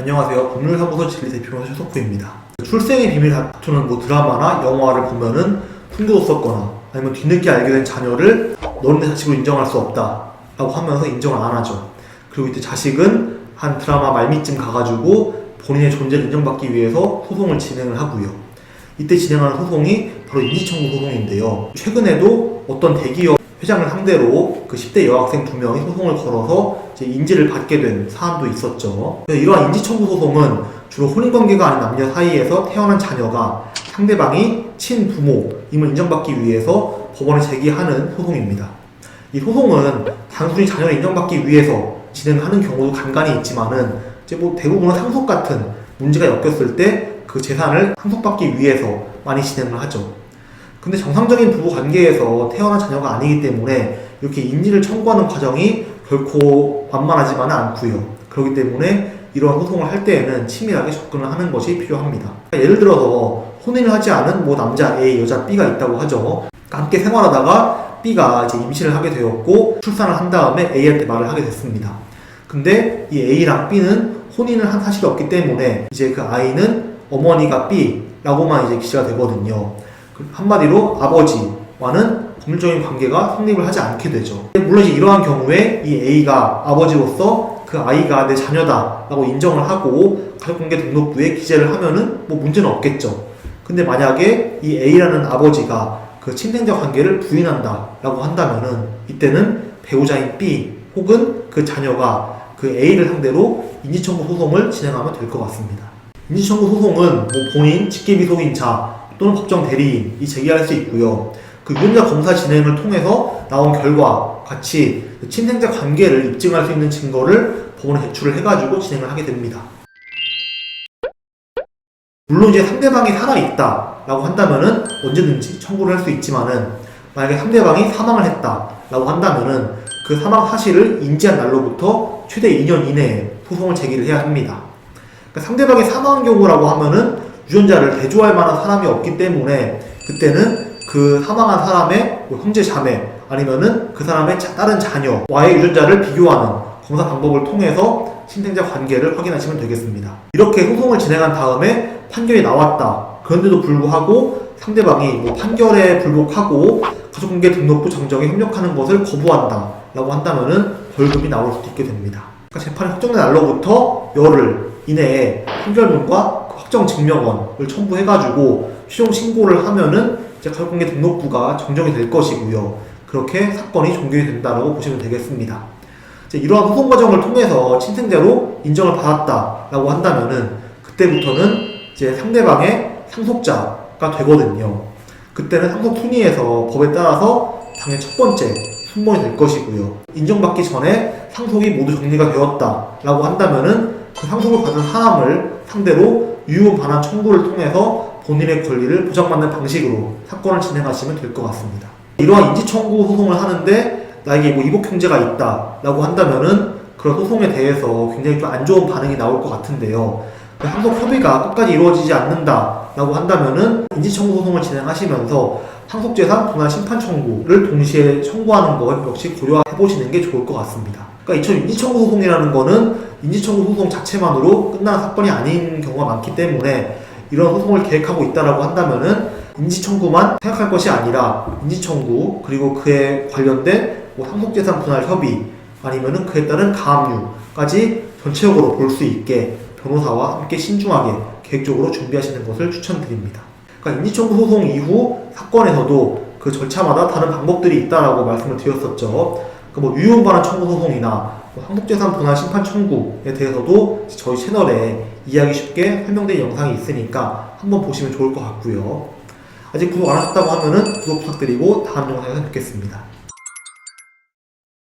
안녕하세요. 법률사무소 진리대표로서 최석호입니다. 출생의 비밀 다투는 드라마나 영화를 보면은 풍교도 썼거나 아니면 뒤늦게 알게 된 자녀를 너는 내 자식으로 인정할 수 없다 라고 하면서 인정을 안 하죠. 그리고 이때 자식은 한 드라마 말미쯤 가가지고 본인의 존재를 인정받기 위해서 소송을 진행을 하고요. 이때 진행하는 소송이 바로 인지청구 소송인데요. 최근에도 어떤 대기업 회장을 상대로 그 10대 여학생 2명이 소송을 걸어서 이제 인지를 받게 된 사안도 있었죠. 이러한 인지청구 소송은 주로 혼인관계가 아닌 남녀 사이에서 태어난 자녀가 상대방이 친부모임을 인정받기 위해서 법원에 제기하는 소송입니다. 이 소송은 단순히 자녀를 인정받기 위해서 진행하는 경우도 간간히 있지만은 이제 대부분은 상속 같은 문제가 엮였을 때 그 재산을 상속받기 위해서 많이 진행을 하죠. 근데 정상적인 부부 관계에서 태어난 자녀가 아니기 때문에 이렇게 인지를 청구하는 과정이 결코 만만하지만은 않고요. 그렇기 때문에 이러한 소송을 할 때에는 치밀하게 접근을 하는 것이 필요합니다. 예를 들어서 혼인을 하지 않은 남자 A, 여자 B가 있다고 하죠. 함께 생활하다가 B가 이제 임신을 하게 되었고 출산을 한 다음에 A한테 말을 하게 됐습니다. 근데 이 A랑 B는 혼인을 한 사실이 없기 때문에 이제 그 아이는 어머니가 B라고만 이제 기재가 되거든요. 한마디로 아버지와는 법률적인 관계가 성립을 하지 않게 되죠. 물론 이러한 경우에 이 A가 아버지로서 그 아이가 내 자녀다 라고 인정을 하고 가족관계 등록부에 기재를 하면은 문제는 없겠죠. 근데 만약에 이 A라는 아버지가 그 친생자 관계를 부인한다 라고 한다면은 이때는 배우자인 B 혹은 그 자녀가 그 A를 상대로 인지청구 소송을 진행하면 될 것 같습니다. 인지청구 소송은 본인, 직계비속인자 또는 법정 대리인이 제기할 수 있고요. 그 유전자 검사 진행을 통해서 나온 결과 같이 친생자 관계를 입증할 수 있는 증거를 법원에 제출을 해가지고 진행을 하게 됩니다. 물론 이제 상대방이 살아있다라고 한다면은 언제든지 청구를 할 수 있지만은 만약에 상대방이 사망을 했다라고 한다면은 그 사망 사실을 인지한 날로부터 최대 2년 이내에 소송을 제기를 해야 합니다. 그러니까 상대방이 사망한 경우라고 하면은 유전자를 대조할 만한 사람이 없기 때문에 그때는 그 사망한 사람의 형제 자매 아니면은 그 사람의 다른 자녀와의 유전자를 비교하는 검사 방법을 통해서 친생자 관계를 확인하시면 되겠습니다. 이렇게 소송을 진행한 다음에 판결이 나왔다. 그런데도 불구하고 상대방이 판결에 불복하고 가족관계 등록부 정정에 협력하는 것을 거부한다 라고 한다면은 벌금이 나올 수도 있게 됩니다. 그러니까 재판이 확정된 날로부터 열흘 이내에 판결문과 확정 증명원을 첨부해가지고 최종 신고를 하면은 이제 가족관계 등록부가 정정이 될 것이고요. 그렇게 사건이 종결이 된다라고 보시면 되겠습니다. 이제 이러한 소송 과정을 통해서 친생자로 인정을 받았다라고 한다면은 그때부터는 이제 상대방의 상속자가 되거든요. 그때는 상속 순위에서 법에 따라서 당연히 첫 번째 순번이 될 것이고요. 인정받기 전에 상속이 모두 정리가 되었다라고 한다면은 그 상속을 받은 사람을 상대로 유효 반환 청구를 통해서 본인의 권리를 보장받는 방식으로 사건을 진행하시면 될 것 같습니다. 이러한 인지청구 소송을 하는데 나에게 이복 형제가 있다라고 한다면은 그런 소송에 대해서 굉장히 좀 안 좋은 반응이 나올 것 같은데요. 상속 협의가 끝까지 이루어지지 않는다라고 한다면은 인지청구 소송을 진행하시면서 상속재산 분할 심판 청구를 동시에 청구하는 것 역시 고려해 보시는 게 좋을 것 같습니다. 그러니까 이처럼 인지청구 소송이라는 거는 인지청구 소송 자체만으로 끝나는 사건이 아닌 경우가 많기 때문에 이런 소송을 계획하고 있다라고 한다면은 인지청구만 생각할 것이 아니라 인지청구 그리고 그에 관련된 상속재산 분할 협의 아니면은 그에 따른 가압류까지 전체적으로 볼 수 있게 변호사와 함께 신중하게 계획적으로 준비하시는 것을 추천드립니다. 그러니까 인지청구 소송 이후 사건에서도 그 절차마다 다른 방법들이 있다라고 말씀을 드렸었죠. 유효 반환 청구 소송이나 상속재산 분할 심판 청구에 대해서도 저희 채널에 이해하기 쉽게 설명된 영상이 있으니까 한번 보시면 좋을 것 같고요. 아직 구독 안 하셨다고 하면은 구독 부탁드리고 다음 영상에서 뵙겠습니다.